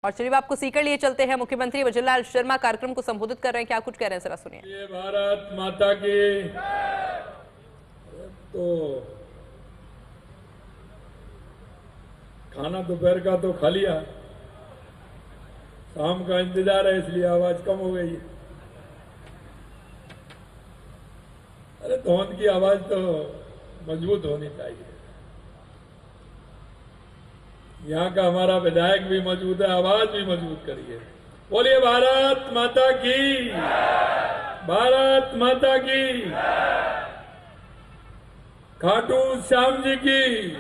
और चलिए आपको सीकर लिए चलते हैं। मुख्यमंत्री वजीरलाल शर्मा कार्यक्रम को संबोधित कर रहे हैं, क्या कुछ कह रहे हैं जरा सुनिए। ये भारत माता की। तो खाना दोपहर का तो खा लिया, शाम का इंतजार है इसलिए आवाज कम हो गई। अरे धौन की आवाज तो मजबूत होनी चाहिए। यहाँ का हमारा विधायक भी मजबूत है, आवाज भी मजबूत करिए। बोलिए भारत माता की, भारत माता की, खाटू श्याम जी की,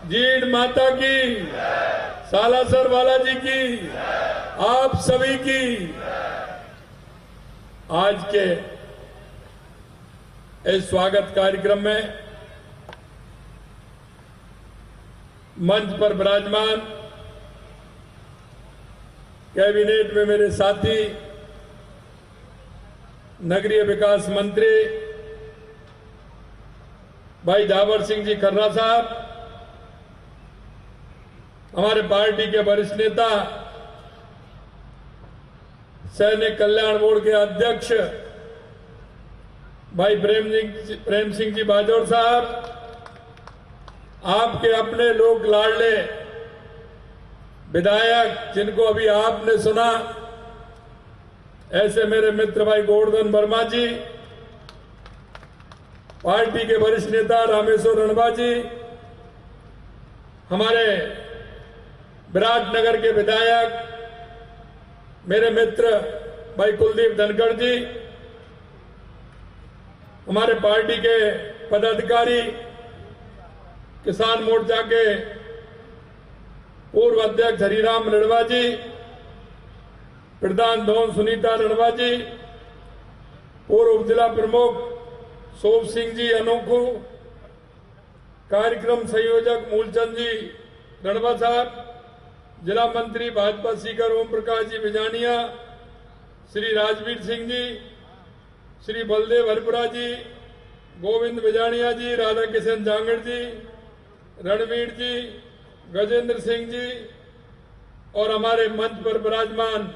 जीड़ माता की, सालासर बालाजी की, आप सभी की। आज के इस स्वागत कार्यक्रम में मंच पर विराजमान कैबिनेट में मेरे साथी नगरीय विकास मंत्री भाई जावर सिंह जी खन्ना साहब, हमारे पार्टी के वरिष्ठ नेता सैनिक कल्याण बोर्ड के अध्यक्ष भाई प्रेम सिंह जी बाजौर साहब, आपके अपने लोग लाडले विधायक जिनको अभी आपने सुना, ऐसे मेरे मित्र भाई गोवर्धन वर्मा जी, पार्टी के वरिष्ठ नेता रामेश्वर रणवा जी, हमारे विराटनगर के विधायक मेरे मित्र भाई कुलदीप धनखड़ जी, हमारे पार्टी के पदाधिकारी, किसान मोर्चा के पूर्व अध्यक्ष हरिराम रणवा जी, प्रधान धौन सुनीता रणवा जी, पूर्व जिला प्रमुख शोभ सिंह जी अनोखू, कार्यक्रम संयोजक मूलचंद जी रणवा साहब, जिला मंत्री भाजपा सीकर ओम प्रकाश जी बिजानिया, श्री राजवीर सिंह जी, श्री बलदेव हरपुरा जी, गोविंद बिजानिया जी, राधा किशन जांगड़ जी, रणवीर जी, गजेंद्र सिंह जी, और हमारे मंच पर विराजमान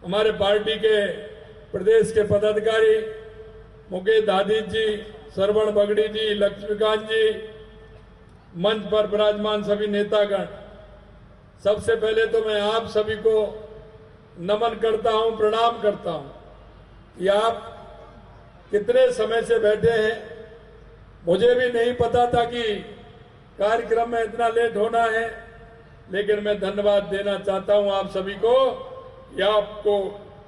हमारे पार्टी के प्रदेश के पदाधिकारी मुकेश दादीज जी, श्रवण बगड़ी जी, लक्ष्मीकांत जी, मंच पर विराजमान सभी नेतागण, सबसे पहले तो मैं आप सभी को नमन करता हूं, प्रणाम करता हूं कि आप कितने समय से बैठे हैं। मुझे भी नहीं पता था कि कार्यक्रम में इतना लेट होना है, लेकिन मैं धन्यवाद देना चाहता हूं आप सभी को कि आपको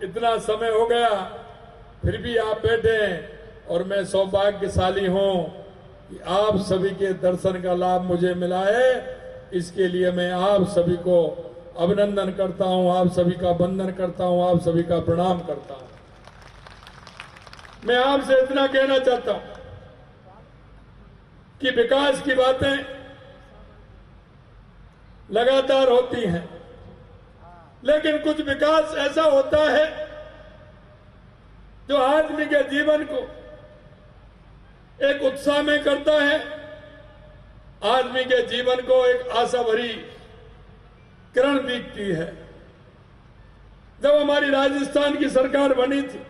इतना समय हो गया फिर भी आप बैठे हैं, और मैं सौभाग्यशाली हूं कि आप सभी के दर्शन का लाभ मुझे मिला है। इसके लिए मैं आप सभी को अभिनंदन करता हूं, आप सभी का वंदन करता हूं, आप सभी का प्रणाम करता हूं। मैं आपसे इतना कहना चाहता हूं कि विकास की बातें लगातार होती हैं, लेकिन कुछ विकास ऐसा होता है जो आदमी के जीवन को एक उत्साह में करता है, आदमी के जीवन को एक आशा भरी किरण दिखती है। जब हमारी राजस्थान की सरकार बनी थी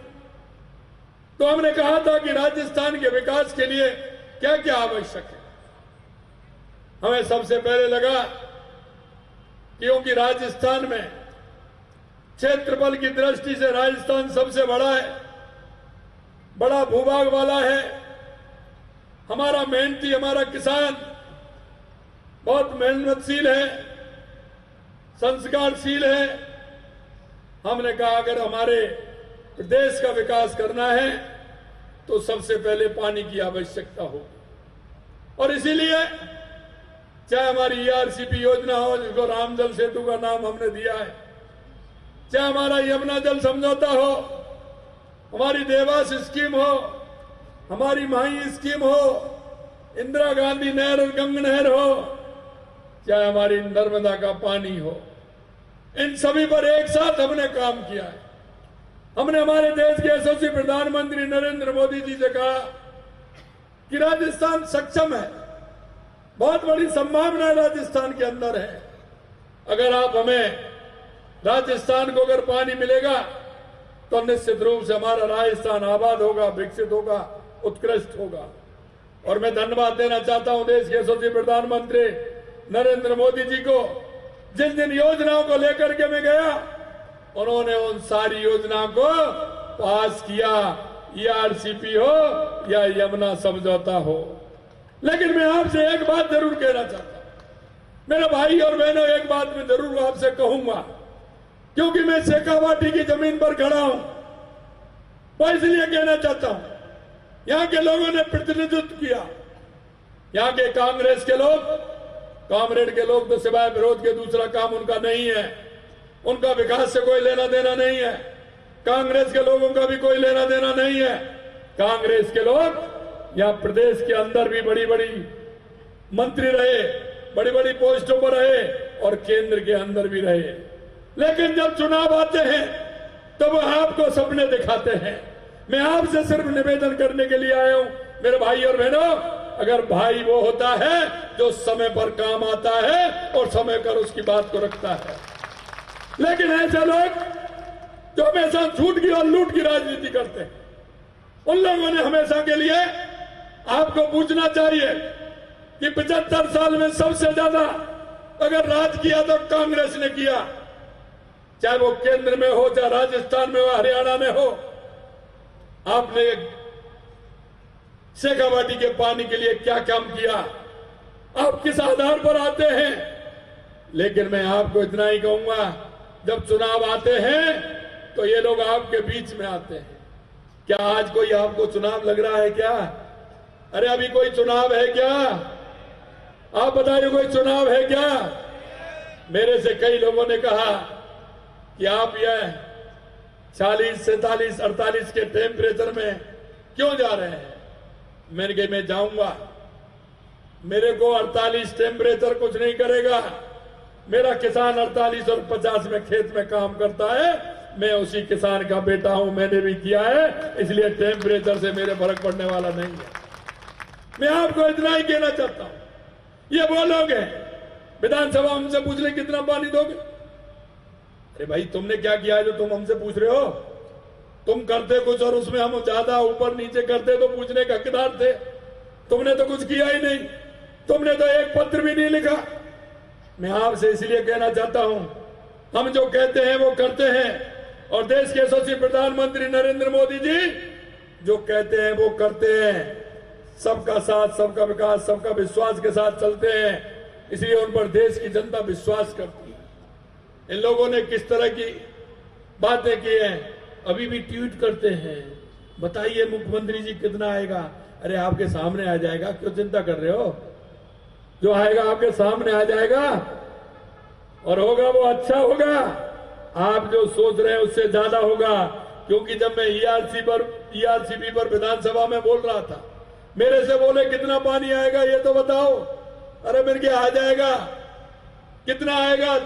तो हमने कहा था कि राजस्थान के विकास के लिए क्या क्या आवश्यक है। हमें सबसे पहले लगा क्योंकि राजस्थान में क्षेत्रफल की दृष्टि से राजस्थान सबसे बड़ा है, बड़ा भूभाग वाला है, हमारा मेहनती, हमारा किसान बहुत मेहनतशील है, संस्कारशील है। हमने कहा अगर हमारे प्रदेश का विकास करना है तो सबसे पहले पानी की आवश्यकता हो, और इसीलिए चाहे हमारी ईआरसीपी योजना हो जिसको रामजल सेतु का नाम हमने दिया है, चाहे हमारा यमुना जल समझौता हो, हमारी देवास स्कीम हो, हमारी माही स्कीम हो, इंदिरा गांधी नहर और गंग नहर हो, चाहे हमारी नर्मदा का पानी हो, इन सभी पर एक साथ हमने काम किया है। हमने हमारे देश के यशस्वी प्रधानमंत्री नरेंद्र मोदी जी से कहा कि राजस्थान सक्षम है, बहुत बड़ी संभावना राजस्थान के अंदर है। अगर आप हमें राजस्थान को अगर पानी मिलेगा तो निश्चित रूप से हमारा राजस्थान आबाद होगा, विकसित होगा, उत्कृष्ट होगा। और मैं धन्यवाद देना चाहता हूं देश के यशस्वी प्रधानमंत्री नरेंद्र मोदी जी को। जिन जिन योजनाओं को लेकर के मैं गया, उन्होंने उन सारी योजनाओं को पास किया, ERCP हो या यमुना समझौता हो। लेकिन मैं आपसे एक बात जरूर कहना चाहता हूं, मेरे भाई और बहनों, एक बात मैं जरूर आपसे कहूंगा, क्योंकि मैं शेखावाटी की जमीन पर खड़ा हूं। मैं इसलिए कहना चाहता हूं, यहां के लोगों ने प्रतिनिधित्व किया, यहां के कांग्रेस के लोग, कामरेड के लोग तो सिवाय विरोध के दूसरा काम उनका नहीं है। उनका विकास से कोई लेना देना नहीं है। कांग्रेस के लोगों का भी कोई लेना देना नहीं है। कांग्रेस के लोग यहां प्रदेश के अंदर भी बड़ी बड़ी मंत्री रहे, बड़ी बड़ी पोस्टों पर रहे और केंद्र के अंदर भी रहे। लेकिन जब चुनाव आते हैं तो वो आपको सपने दिखाते हैं। मैं आपसे सिर्फ निवेदन करने के लिए आया हूं, मेरे भाई और बहनों, अगर भाई वो होता है जो समय पर काम आता है और समय पर उसकी बात को रखता है। लेकिन ऐसे लोग जो हमेशा झूठ की और लूट की राजनीति करते हैं, उन लोगों ने हमेशा के लिए आपको पूछना चाहिए कि 75 साल में सबसे ज्यादा अगर राज किया तो कांग्रेस ने किया, चाहे वो केंद्र में हो, चाहे राजस्थान में हो, हरियाणा में हो। आपने शेखावाटी के पानी के लिए क्या काम किया, आप किस आधार पर आते हैं। लेकिन मैं आपको इतना ही कहूंगा, जब चुनाव आते हैं तो ये लोग आपके बीच में आते हैं। क्या आज कोई आपको चुनाव लग रहा है क्या? अरे अभी कोई चुनाव है क्या? आप बताइए, कोई चुनाव है क्या? मेरे से कई लोगों ने कहा कि आप यह 40, 47, 48 के टेम्परेचर में क्यों जा रहे हैं। मैंने कहा मैं जाऊंगा, मेरे को 48 टेम्परेचर कुछ नहीं करेगा। मेरा किसान 48 और 50 में खेत में काम करता है, मैं उसी किसान का बेटा हूं, मैंने भी किया है, इसलिए टेम्परेचर से मेरे फर्क पड़ने वाला नहीं है। मैं आपको इतना ही कहना चाहता हूं, ये वो लोग हैं विधानसभा हमसे पूछ रहे कितना पानी दोगे। अरे भाई, तुमने क्या किया है जो तुम हमसे पूछ रहे हो? तुम करते कुछ और उसमें हम ज्यादा ऊपर नीचे करते तो पूछने के हकदार थे। तुमने तो कुछ किया ही नहीं, तुमने तो एक पत्र भी नहीं लिखा। मैं आपसे इसलिए कहना चाहता हूं, हम जो कहते हैं वो करते हैं, और देश के यशस्वी प्रधानमंत्री नरेंद्र मोदी जी जो कहते हैं वो करते हैं। सबका साथ, सबका विकास, सबका विश्वास के साथ चलते हैं, इसलिए उन पर देश की जनता विश्वास करती है। इन लोगों ने किस तरह की बातें की हैं, अभी भी ट्वीट करते हैं, बताइए मुख्यमंत्री जी कितना आएगा। अरे आपके सामने आ जाएगा, क्यों चिंता कर रहे हो? जो आएगा आपके सामने आ जाएगा और होगा वो अच्छा होगा। आप जो सोच रहे हैं उससे ज्यादा होगा। क्योंकि जब मैं ERCP पर विधानसभा में बोल रहा था, मेरे से बोले कितना पानी आएगा ये तो बताओ। अरे मेरे क्या आ जाएगा, कितना आएगा?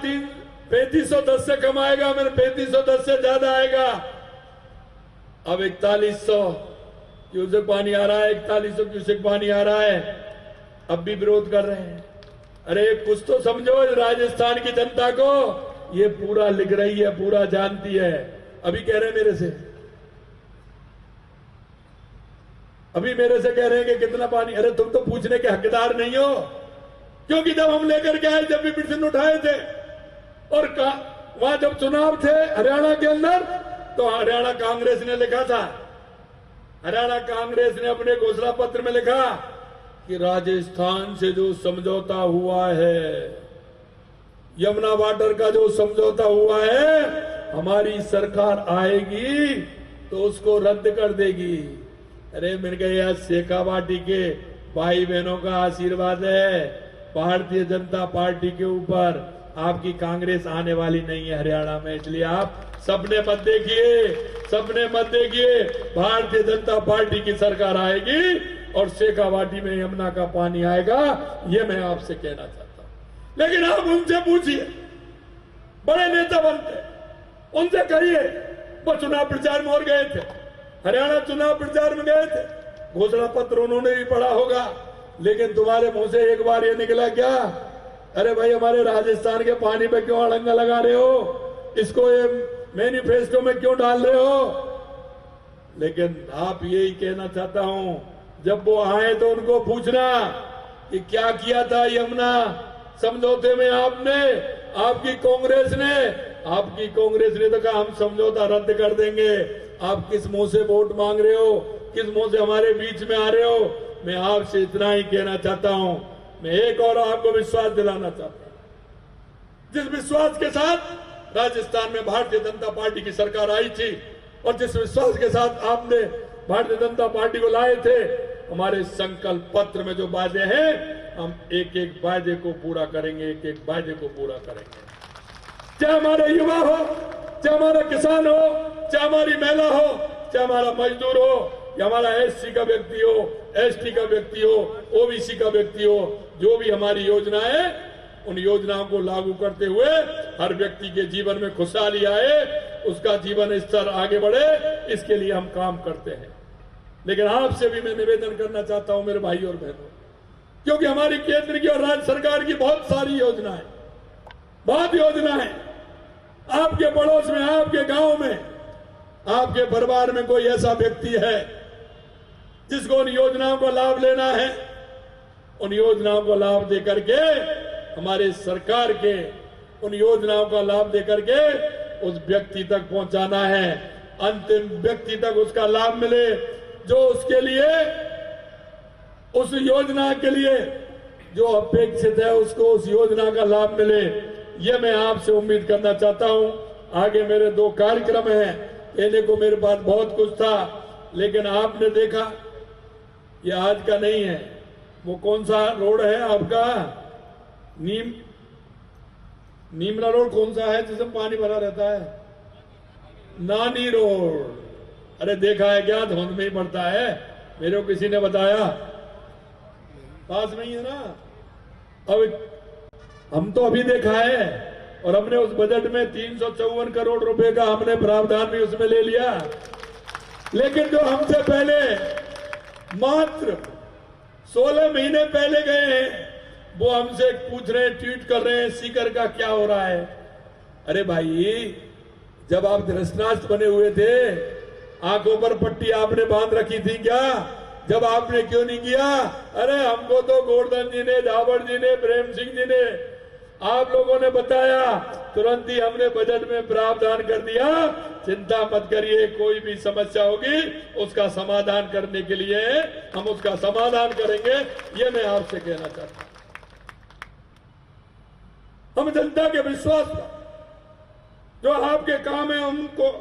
3510 से कम आएगा, मेरे 3510 से ज्यादा आएगा। अब 4100 क्यूसेक पानी आ रहा है, 4100 क्यूसेक पानी आ रहा है, अब भी विरोध कर रहे हैं। अरे कुछ तो समझो, राजस्थान की जनता को ये पूरा लिख रही है, पूरा जानती है। अभी कह रहे हैं मेरे से, अभी मेरे से कह रहे हैं कि कितना पानी। अरे तुम तो पूछने के हकदार नहीं हो, क्योंकि जब हम लेकर के आए, जब भी प्रश्न उठाए थे और वहां जब चुनाव थे हरियाणा के अंदर, तो हरियाणा कांग्रेस ने लिखा था, हरियाणा कांग्रेस ने अपने घोषणा पत्र में लिखा कि राजस्थान से जो समझौता हुआ है, यमुना वाटर का जो समझौता हुआ है, हमारी सरकार आएगी तो उसको रद्द कर देगी। अरे मैंने कहा यार, शेखावाटी के भाई बहनों का आशीर्वाद है भारतीय जनता पार्टी के ऊपर, आपकी कांग्रेस आने वाली नहीं है हरियाणा में। इसलिए आप सपने मत देखिए, सपने मत देखिए। भारतीय जनता पार्टी की सरकार आएगी और शेखावाटी में यमुना का पानी आएगा, ये मैं आपसे कहना चाहता हूं। लेकिन आप उनसे पूछिए, बड़े नेता बनते, उनसे कहिए, वो चुनाव प्रचार में और गए थे, हरियाणा चुनाव प्रचार में गए थे, घोषणा पत्र उन्होंने भी पढ़ा होगा। लेकिन तुम्हारे मुंह से एक बार ये निकला क्या, अरे भाई हमारे राजस्थान के पानी पे क्यों अड़ंगा लगा रहे हो, इसको ये मैनिफेस्टो में क्यों डाल रहे हो? लेकिन आप यही कहना चाहता हूं, जब वो आए तो उनको पूछना कि क्या किया था यमुना समझौते में आपने, आपकी कांग्रेस ने तो कहा हम समझौता रद्द कर देंगे। आप किस मुंह से वोट मांग रहे हो? किस मुंह से हमारे बीच में आ रहे हो? मैं आपसे इतना ही कहना चाहता हूं। मैं एक और आपको विश्वास दिलाना चाहता हूं। जिस विश्वास के साथ राजस्थान में भारतीय जनता पार्टी की सरकार आई थी और जिस विश्वास के साथ आपने भारतीय जनता पार्टी को लाए थे, हमारे संकल्प पत्र में जो वादे हैं, हम एक एक वादे को पूरा करेंगे, एक एक वादे को पूरा करेंगे। चाहे हमारे युवा हो, चाहे हमारा किसान हो, चाहे हमारी महिला हो, चाहे हमारा मजदूर हो, या हमारा एससी का व्यक्ति हो, एसटी का व्यक्ति हो, ओबीसी का व्यक्ति हो, जो भी हमारी योजना है, उन योजनाओं को लागू करते हुए हर व्यक्ति के जीवन में खुशहाली आए, उसका जीवन स्तर आगे बढ़े, इसके लिए हम काम करते हैं। लेकिन आपसे भी मैं निवेदन करना चाहता हूं मेरे भाई और बहनों, क्योंकि हमारी केंद्र की और राज्य सरकार की बहुत सारी योजनाएं, बहुत योजनाएं आपके पड़ोस में, आपके गांव में, आपके परिवार में कोई ऐसा व्यक्ति है जिसको उन योजनाओं का लाभ लेना है, उन योजनाओं को लाभ देकर के हमारे सरकार के उन योजनाओं का लाभ देकर के उस व्यक्ति तक पहुंचाना है, अंतिम व्यक्ति तक उसका लाभ मिले, जो उसके लिए, उस योजना के लिए जो अपेक्षित है, उसको उस योजना का लाभ मिले। ये मैं आपसे उम्मीद करना चाहता हूं। आगे मेरे 2 कार्यक्रम हैं, कहने को मेरे पास बहुत कुछ था, लेकिन आपने देखा ये आज का नहीं है। वो कौन सा रोड है आपका? नीमरा रोड कौन सा है जिसमें पानी भरा रहता है? नानी रोड। अरे देखा है क्या? धुंध में ही पड़ता है, मेरे को किसी ने बताया, पास में ही है ना। अब हम तो अभी देखा है, और हमने उस बजट में 354 करोड़ रुपए का हमने प्रावधान भी उसमें ले लिया। लेकिन जो हमसे पहले मात्र 16 महीने पहले गए हैं, वो हमसे पूछ रहे हैं, ट्वीट कर रहे हैं, सीकर का क्या हो रहा है? अरे भाई, जब आप दृष्टनाष्ट बने हुए थे, आंखों पर पट्टी आपने बांध रखी थी क्या? जब आपने क्यों नहीं किया? अरे हमको तो गोवर्धन जी ने, झावड़ जी ने, प्रेम सिंह जी ने, आप लोगों ने बताया, तुरंत ही हमने बजट में प्रावधान कर दिया। चिंता मत करिए, कोई भी समस्या होगी उसका समाधान करने के लिए हम उसका समाधान करेंगे। ये मैं आपसे कहना चाहता हूं। हम जनता के विश्वास पर जो आपके काम है उनको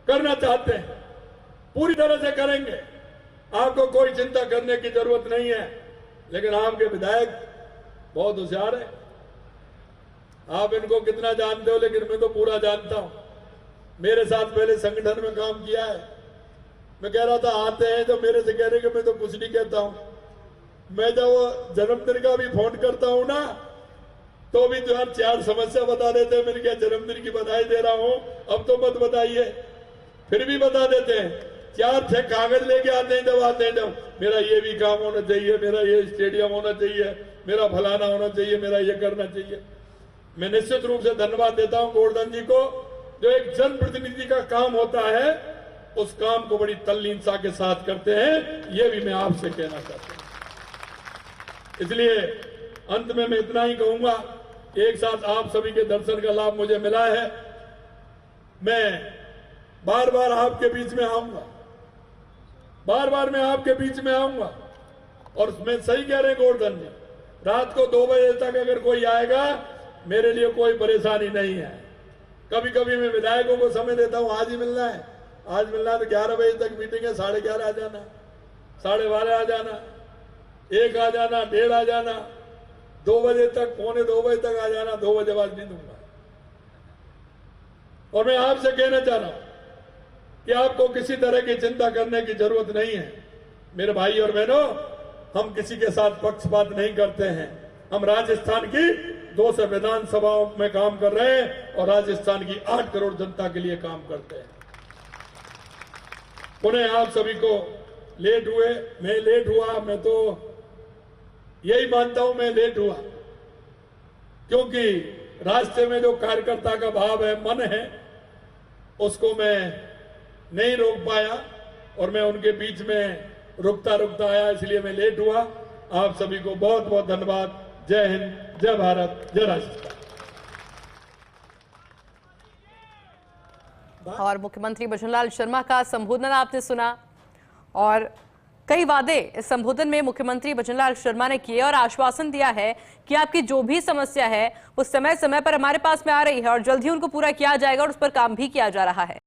करना चाहते हैं, पूरी तरह से करेंगे। आपको कोई चिंता करने की जरूरत नहीं है। लेकिन आपके विधायक बहुत होशियार है। आप इनको कितना जानते हो, लेकिन मैं तो पूरा जानता हूं। मेरे साथ पहले संगठन में काम किया है। मैं कह रहा था आते हैं तो मेरे से कह रहे कि मैं तो कुछ नहीं कहता हूं। मैं जब जन्मदिन का भी फोन करता हूं ना, तो भी 4 समस्या बता देते हैं। मैंने क्या जन्मदिन की बधाई दे रहा हूं, अब तो मत बताइए, फिर भी बता देते हैं। 4-6 कागज लेके आते हैं जब मेरा ये भी काम होना चाहिए, मेरा ये स्टेडियम होना चाहिए, मेरा फलाना होना चाहिए, मेरा ये करना चाहिए। मैं निश्चित रूप से धन्यवाद देता हूं गोवर्धन जी को, जो एक जनप्रतिनिधि का काम होता है उस काम को बड़ी तल्लीनता के साथ करते हैं। ये भी मैं आपसे कहना चाहता हूं। इसलिए अंत में मैं इतना ही कहूंगा, एक साथ आप सभी के दर्शन का लाभ मुझे मिला है। मैं बार बार आपके बीच में आऊंगा, बार बार मैं आपके बीच में आऊंगा। और मैं सही कह रहे हैं गोवर्धन जी, रात को 2 बजे तक अगर कोई आएगा, मेरे लिए कोई परेशानी नहीं है। कभी कभी मैं विधायकों को समय देता हूं, आज ही मिलना है, आज मिलना है तो 11 बजे तक मीटिंग है, 11:30 आ जाना, 12:30 आ जाना, 1 आ जाना, 1:30 आ जाना, 2 बजे तक, 1:45 बजे तक आ जाना। 2 बजे बाद नहीं दूंगा। और मैं आपसे कहना चाह रहा हूं कि आपको किसी तरह की चिंता करने की जरूरत नहीं है। मेरे भाई और बहनों, हम किसी के साथ पक्षपात नहीं करते हैं। हम राजस्थान की 200 विधानसभाओं में काम कर रहे हैं और राजस्थान की 8 करोड़ जनता के लिए काम करते हैं। पुनः आप सभी को लेट हुए, मैं लेट हुआ, मैं तो यही मानता हूं मैं लेट हुआ, क्योंकि रास्ते में जो कार्यकर्ता का भाव है, मन है, उसको मैं नहीं रोक पाया और मैं उनके बीच में रुकता रुकता आया, इसलिए मैं लेट हुआ। आप सभी को बहुत बहुत धन्यवाद। जय हिंद, जय भारत, जय राजस्थान। और मुख्यमंत्री भजनलाल शर्मा का संबोधन आपने सुना और कई वादे इस संबोधन में मुख्यमंत्री भजनलाल शर्मा ने किए और आश्वासन दिया है कि आपकी जो भी समस्या है वो समय समय पर हमारे पास में आ रही है और जल्द ही उनको पूरा किया जाएगा और उस पर काम भी किया जा रहा है।